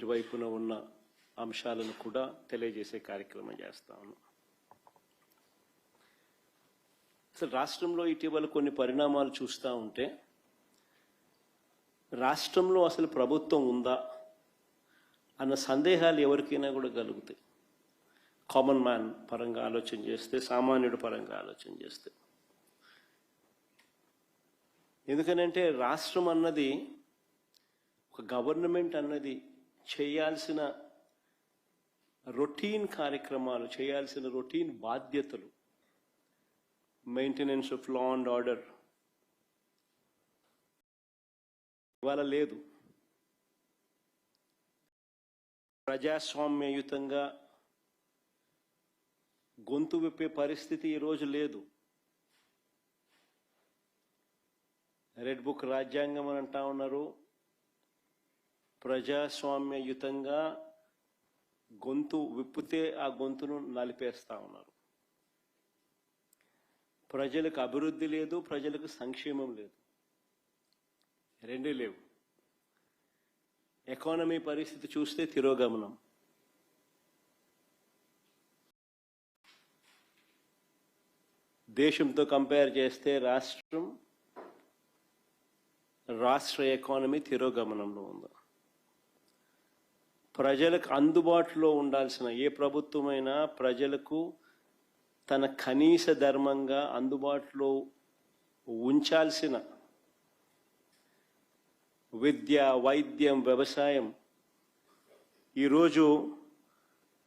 ఇరువైపున ఉన్న అంశాలను కూడా తెలియజేసే కార్యక్రమం చేస్తాను. అసలు రాష్ట్రంలో ఇటీవల కొన్ని పరిణామాలు చూస్తూ ఉంటే రాష్ట్రంలో అసలు ప్రభుత్వం ఉందా అన్న సందేహాలు ఎవరికైనా కూడా కలుగుతాయి. కామన్ మ్యాన్ పరంగా ఆలోచన చేస్తే, సామాన్యుడి పరంగా ఆలోచన చేస్తే. ఎందుకనంటే రాష్ట్రం అన్నది, ఒక గవర్నమెంట్ అన్నది చేయాల్సిన రొటీన్ కార్యక్రమాలు, చేయాల్సిన రొటీన్ బాధ్యతలు, maintenance of law and order ఇవాళ లేదు. ప్రజాస్వామ్యయుతంగా గొంతు విప్పే పరిస్థితి ఈరోజు లేదు. రెడ్ బుక్ రాజ్యాంగం అని అంటా ఉన్నారు. ప్రజాస్వామ్యయుతంగా గొంతు విప్పితే ఆ గొంతును నలిపేస్తా ఉన్నారు. ప్రజలకు అభివృద్ధి లేదు, ప్రజలకు సంక్షేమం లేదు, రెండే లేవు. ఎకానమీ పరిస్థితి చూస్తే తిరోగమనం. దేశంతో కంపేర్ చేస్తే రాష్ట్ర ఎకానమీ తిరోగమనంలో ఉంది. ప్రజలకు అందుబాటులో ఉండాల్సిన ఏ ప్రభుత్వమైనా ప్రజలకు తన కనీస ధర్మంగా అందుబాటులో ఉంచాల్సిన విద్య, వైద్యం, వ్యవసాయం ఈరోజు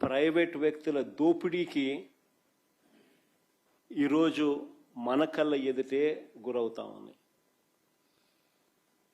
ప్రైవేట్ వ్యక్తుల దోపిడీకి ఈరోజు మన కళ్ళ ఎదుటే గురవుతా ఉన్నాయి.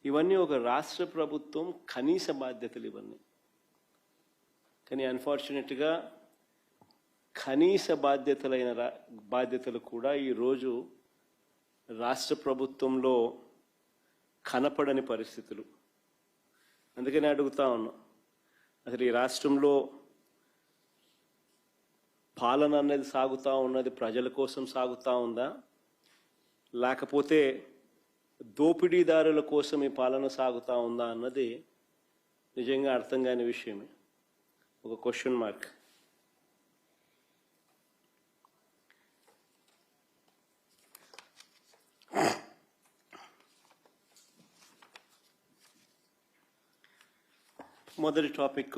ఇవన్నీ ఒక రాష్ట్ర ప్రభుత్వం కనీస బాధ్యతలు ఇవన్నీ. కానీ అన్ఫార్చునేట్గా కనీస బాధ్యతలు కూడా ఈరోజు రాష్ట్ర ప్రభుత్వంలో కనపడని పరిస్థితులు. అందుకని అడుగుతా ఉన్నాం, అసలు ఈ రాష్ట్రంలో పాలన అనేది సాగుతూ ఉన్నది ప్రజల కోసం సాగుతూ ఉందా, లేకపోతే దోపిడీదారుల కోసం ఈ పాలన సాగుతూ ఉందా అన్నది నిజంగా అర్థం కాని విషయమే. ఒక క్వశ్చన్ మార్క్. మొదటి టాపిక్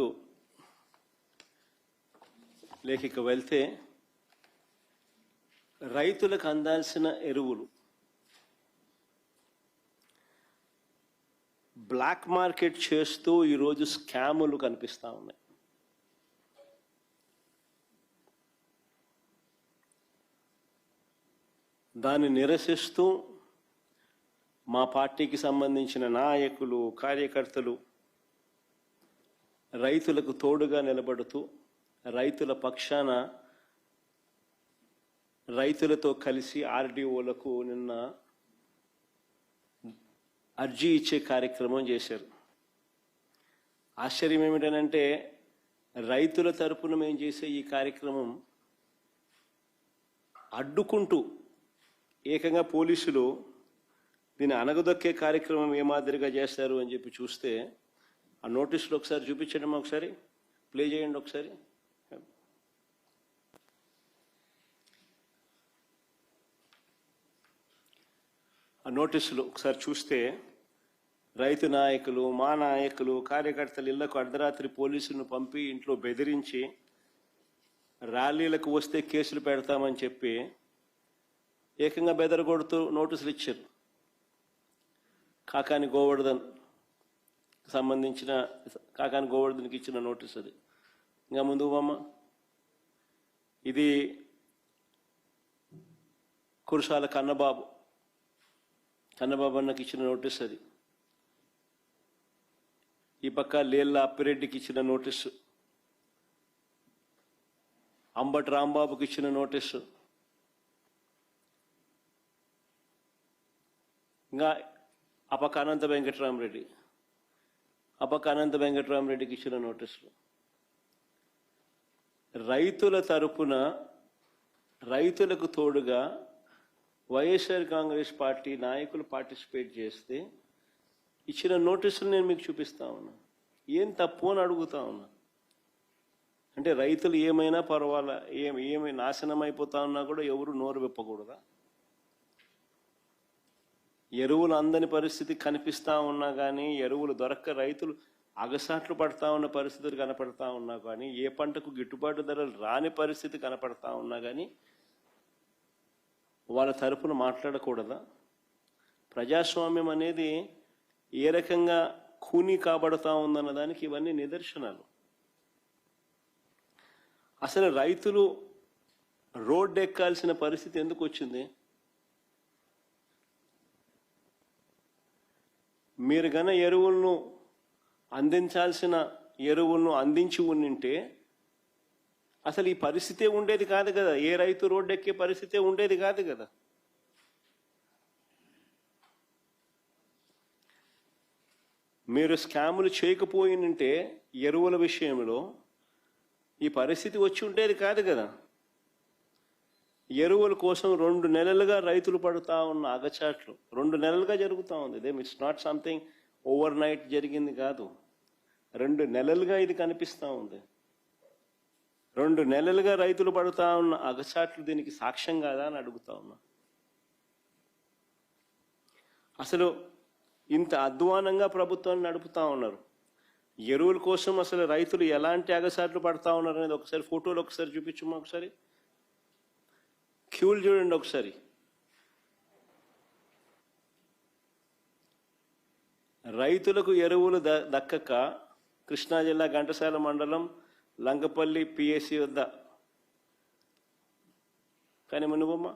లేఖిక వెళ్తే, రైతులకు అందాల్సిన ఎరువులు బ్లాక్ మార్కెట్ చేస్తూ ఈరోజు స్కాములు కనిపిస్తూ ఉన్నాయి. దాన్ని నిరసిస్తూ మా పార్టీకి సంబంధించిన నాయకులు, కార్యకర్తలు రైతులకు తోడుగా నిలబడుతూ రైతుల పక్షాన రైతులతో కలిసి ఆర్డీఓలకు నిన్న అర్జీ ఇచ్చే కార్యక్రమం చేశారు. ఆశ్చర్యం ఏమిటనంటే రైతుల తరపున మేము చేసే ఈ కార్యక్రమం అడ్డుకుంటూ ఏకంగా పోలీసులు దీన్ని అనగదొక్కే కార్యక్రమం ఏ మాదిరిగా చేస్తారు అని చెప్పి చూస్తే, ఆ నోటీసులు ఒకసారి చూపించండి, ఒకసారి ప్లే చేయండి ఒకసారి. ఆ నోటీసులు ఒకసారి చూస్తే రైతు నాయకులు, మా నాయకులు, కార్యకర్తలు ఇళ్లకు అర్ధరాత్రి పోలీసులను పంపి ఇంట్లో బెదిరించి ర్యాలీలకు వస్తే కేసులు పెడతామని చెప్పి ఏకంగా బెదరగొడుతూ నోటీసులు ఇచ్చారు. కాకాని గోవర్ధన్కి ఇచ్చిన నోటీస్ అది. ఇంకా ముందు అమ్మ, ఇది కురసాల కన్నబాబు అన్నకి ఇచ్చిన నోటీస్ అది. ఈ పక్క లేళ్ళ అప్పిరెడ్డికి ఇచ్చిన నోటీసు, అంబటి రాంబాబుకి ఇచ్చిన నోటీసు, ఇంకా అపక్క అనంత వెంకటరామరెడ్డికి ఇచ్చిన నోటీసులు. రైతుల తరపున రైతులకు తోడుగా వైఎస్ఆర్ కాంగ్రెస్ పార్టీ నాయకులు పార్టిసిపేట్ చేస్తే ఇచ్చిన నోటీసులు నేను మీకు చూపిస్తా ఉన్నా. ఏం తప్పు అని అడుగుతా ఉన్నా. అంటే రైతులు ఏమైనా పర్వాలా, ఏమి నాశనం అయిపోతా ఉన్నా కూడా ఎవరు నోరు విప్పకూడదా? ఎరువులు అందని పరిస్థితి కనిపిస్తూ ఉన్నా కానీ, ఎరువులు దొరక్క రైతులు అగసాట్లు పడతా ఉన్న పరిస్థితులు కనపడతా ఉన్నా కానీ, ఏ పంటకు గిట్టుబాటు ధరలు రాని పరిస్థితి కనపడతా ఉన్నా కానీ వాళ్ళ తరపున మాట్లాడకూడదా? ప్రజాస్వామ్యం అనేది ఏ రకంగా ఖూనీ కాబడతా ఉందన్న దానికి ఇవన్నీ నిదర్శనాలు. అసలు రైతులు రోడ్డు ఎక్కాల్సిన పరిస్థితి ఎందుకు వచ్చింది? మీరు గన ఎరువులను అందించాల్సిన ఎరువులను అందించి ఉండింటే అసలు ఈ పరిస్థితే ఉండేది కాదు కదా. ఏ రైతు రోడ్డు ఎక్కే పరిస్థితే ఉండేది కాదు కదా. మీరు స్కాములు చేయకపోయినంటే ఎరువుల విషయంలో ఈ పరిస్థితి వచ్చి ఉండేది కాదు కదా. ఎరువుల కోసం 2 నెలలుగా రైతులు పడుతూ ఉన్న అగచాట్లు 2 నెలలుగా జరుగుతూ ఉంది. It's not something over night జరిగింది కాదు. 2 నెలలుగా ఇది కనిపిస్తూ ఉంది. 2 నెలలుగా రైతులు పడుతూ ఉన్న అగచాట్లు దీనికి సాక్ష్యం కాదా అని అడుగుతా ఉన్నా. అసలు ఇంత అధ్వానంగా ప్రభుత్వాన్ని నడుపుతా ఉన్నారు. ఎరువుల కోసం అసలు రైతులు ఎలాంటి అగసాట్లు పడతా ఉన్నారు అనేది ఒకసారి ఫోటోలు ఒకసారి చూపించమ్మా. ఒకసారి క్యూలు చూడండి ఒకసారి. రైతులకు ఎరువులు దక్కక కృష్ణా జిల్లా ఘంటసాల మండలం లంగపల్లి పిఎస్సి వద్ద కానీ మునుబొమ్మ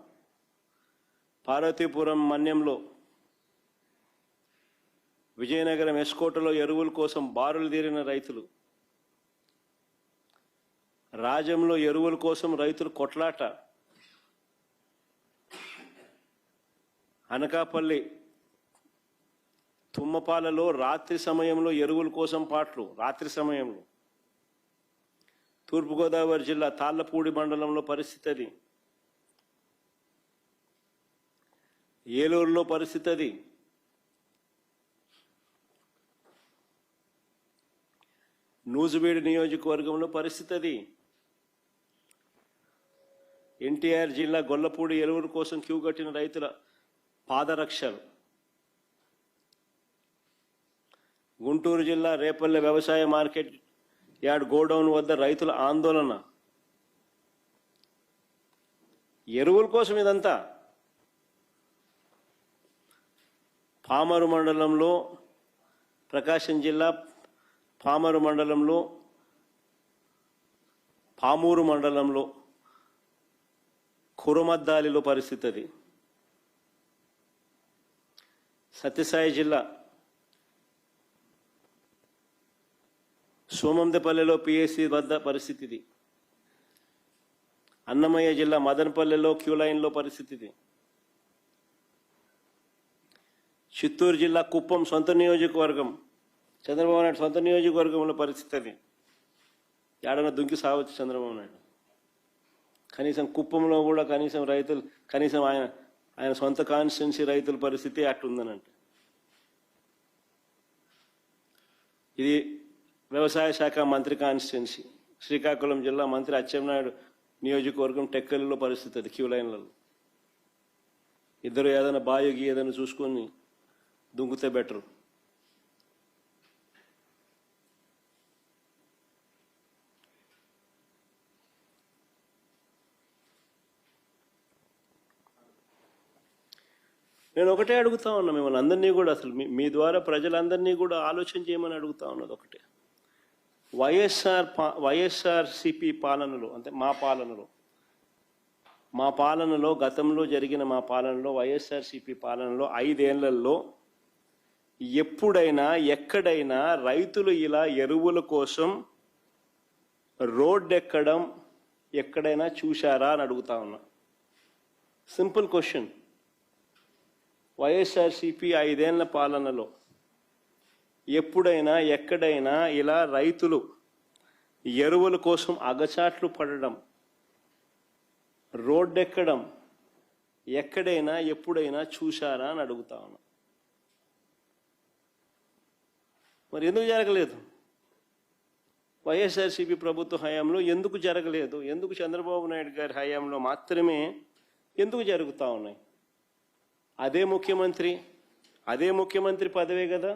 పార్వతీపురం మన్యంలో విజయనగరం ఎస్కోటలో ఎరువుల కోసం బారులు తీరిన రైతులు, రాజంలో ఎరువుల కోసం రైతులు కొట్లాట, అనకాపల్లి తుమ్మపాలలో రాత్రి సమయంలో ఎరువుల కోసం పాటలు, రాత్రి సమయంలో తూర్పుగోదావరి జిల్లా తాళ్లపూడి మండలంలో పరిస్థితి అది, ఏలూరులో పరిస్థితి అది, నూజివీడు నియోజకవర్గంలో పరిస్థితి అది, ఎన్టీఆర్ జిల్లా గొల్లపూడి ఎరువుల కోసం క్యూ కట్టిన రైతుల పాదరక్షలు, గుంటూరు జిల్లా రేపల్లె వ్యవసాయ మార్కెట్ యార్డ్ గోడౌన్ వద్ద రైతుల ఆందోళన. ఎరువుల కోసం ఇదంతా. పామరు మండలంలో, ప్రకాశం జిల్లా పామరు మండలంలో, పామూరు మండలంలో కురమద్దాలిలో పరిస్థితి అది. సత్యసాయి జిల్లా సోమందపల్లెలో పిఎస్సి వద్ద పరిస్థితిది. అన్నమయ్య జిల్లా మదనపల్లెలో క్యూ లైన్లో పరిస్థితిది. చిత్తూరు జిల్లా కుప్పం సొంత నియోజకవర్గం, చంద్రబాబు నాయుడు సొంత నియోజకవర్గంలో పరిస్థితి అది. ఏడన్నా దుంకి సావచ్చు చంద్రబాబు నాయుడు. కనీసం కుప్పంలో కూడా కనీసం రైతులు, కనీసం ఆయన సొంత కాన్స్టిట్యున్సీ రైతుల పరిస్థితి అట్టుందనంటే. ఇది వ్యవసాయ శాఖ మంత్రి కాన్స్టిట్యున్సీ, శ్రీకాకుళం జిల్లా మంత్రి అచ్చెన్నాయుడు నియోజకవర్గం టెక్కలిలో పరిస్థితి అది. క్యూ లైన్లలో ఇద్దరు ఏదైనా బాయోగి ఏదైనా చూసుకొని దుంకుతే బెటరు. నేను ఒకటే అడుగుతా ఉన్నా మిమ్మల్ని అందరినీ కూడా, అసలు మీ ద్వారా ప్రజలందరినీ కూడా ఆలోచన చేయమని అడుగుతా ఉన్నది ఒకటే. వైఎస్ఆర్సిపి పాలనలో, అంటే మా పాలనలో గతంలో జరిగిన మా పాలనలో, వైఎస్ఆర్సిపి పాలనలో 5 ఏళ్లలో ఎప్పుడైనా ఎక్కడైనా రైతులు ఇలా ఎరువుల కోసం రోడ్డు ఎక్కడం ఎక్కడైనా చూశారా అని అడుగుతా ఉన్నా. Simple question. వైఎస్ఆర్సిపి 5 ఏళ్ల పాలనలో ఎప్పుడైనా ఎక్కడైనా ఇలా రైతులు ఎరువుల కోసం అగచాట్లు పడడం, రోడ్డెక్కడం ఎక్కడైనా ఎప్పుడైనా చూశారా అని అడుగుతా ఉన్నా. మరి ఎందుకు జరగలేదు? వైఎస్ఆర్సీపీ ప్రభుత్వ హయాంలో ఎందుకు జరగలేదు? ఎందుకు చంద్రబాబు నాయుడు గారి హయాంలో మాత్రమే ఎందుకు జరుగుతూ ఉన్నాయి? అదే ముఖ్యమంత్రి పదవే కదా.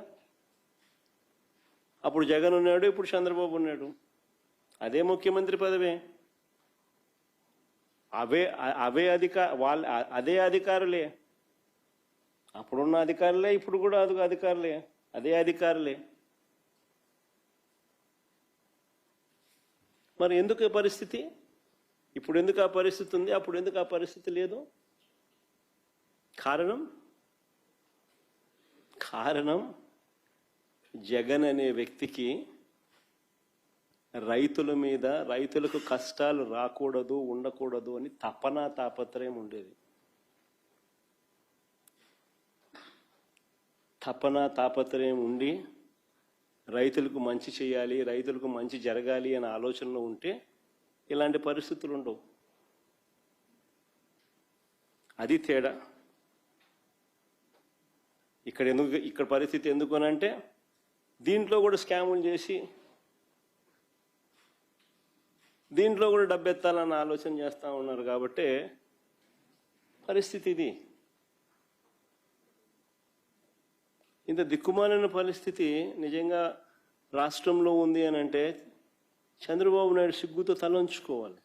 అప్పుడు జగన్ ఉన్నాడు, ఇప్పుడు చంద్రబాబు ఉన్నాడు. అదే ముఖ్యమంత్రి పదవే, అదే అధికారులే. అప్పుడున్న అధికారులే, ఇప్పుడు కూడా అధికారులే, అదే అధికారులే. మరి ఎందుకు ఈ పరిస్థితి? ఇప్పుడు ఎందుకు ఆ పరిస్థితి ఉంది, అప్పుడు ఎందుకు ఆ పరిస్థితి లేదు? కారణం జగన్ అనే వ్యక్తికి రైతుల మీద, రైతులకు కష్టాలు రాకూడదు, ఉండకూడదు అని తాపత్రయం ఉండేది. తాపత్రయం ఉండి రైతులకు మంచి చేయాలి, రైతులకు మంచి జరగాలి అనే ఆలోచనలో ఉంటే ఇలాంటి పరిస్థితులు ఉండవు. అది తేడా. ఇక్కడ పరిస్థితి ఎందుకు అనంటే దీంట్లో కూడా స్కాములు చేసి దీంట్లో కూడా డబ్బెత్తాలన్న ఆలోచన చేస్తూ ఉన్నారు కాబట్టి పరిస్థితి ఇది. ఇంత దిక్కుమాలిన పరిస్థితి నిజంగా రాష్ట్రంలో ఉంది అని అంటే చంద్రబాబు నాయుడు సిగ్గుతో తలంచుకోవాలి.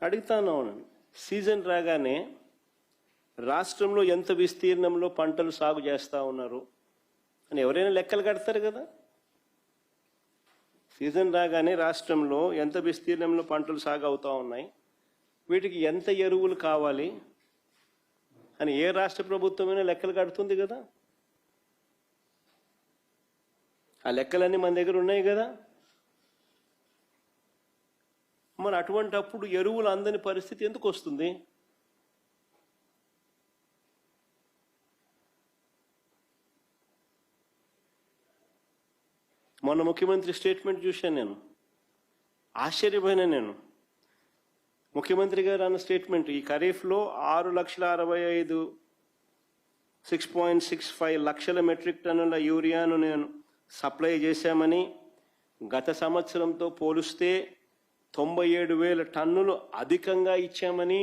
అడుగుతాను, సీజన్ రాగానే రాష్ట్రంలో ఎంత విస్తీర్ణంలో పంటలు సాగు చేస్తూ ఉన్నారు అని ఎవరైనా లెక్కలు కడతారు కదా. సీజన్ రాగానే రాష్ట్రంలో ఎంత విస్తీర్ణంలో పంటలు సాగు అవుతూ ఉన్నాయి, వీటికి ఎంత ఎరువులు కావాలి అని ఏ రాష్ట్ర ప్రభుత్వమైనా లెక్కలు కడుతుంది కదా. ఆ లెక్కలన్నీ మన దగ్గర ఉన్నాయి కదా. మరి అటువంటి అప్పుడు ఎరువులు అందని పరిస్థితి ఎందుకు వస్తుంది? మొన్న ముఖ్యమంత్రి స్టేట్మెంట్ చూశాను, నేను ఆశ్చర్యపోయినా. నేను ముఖ్యమంత్రి గారు అన్న స్టేట్మెంట్, ఈ ఖరీఫ్లో 6,65 లక్షల మెట్రిక్ టన్నుల యూరియాను నేను సప్లై చేశామని, గత సంవత్సరంతో పోలిస్తే 97,000 టన్నులు అధికంగా ఇచ్చామని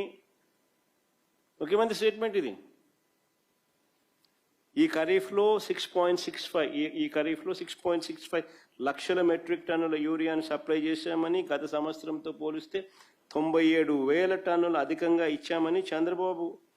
ముఖ్యమంత్రి స్టేట్మెంట్ ఇది. ఈ ఖరీఫ్లో 6.65 లక్షల మెట్రిక్ టన్నుల యూరియాను సప్లై చేశామని, గత సంవత్సరంతో పోలిస్తే 97,000 టన్నులు అధికంగా ఇచ్చామని చంద్రబాబు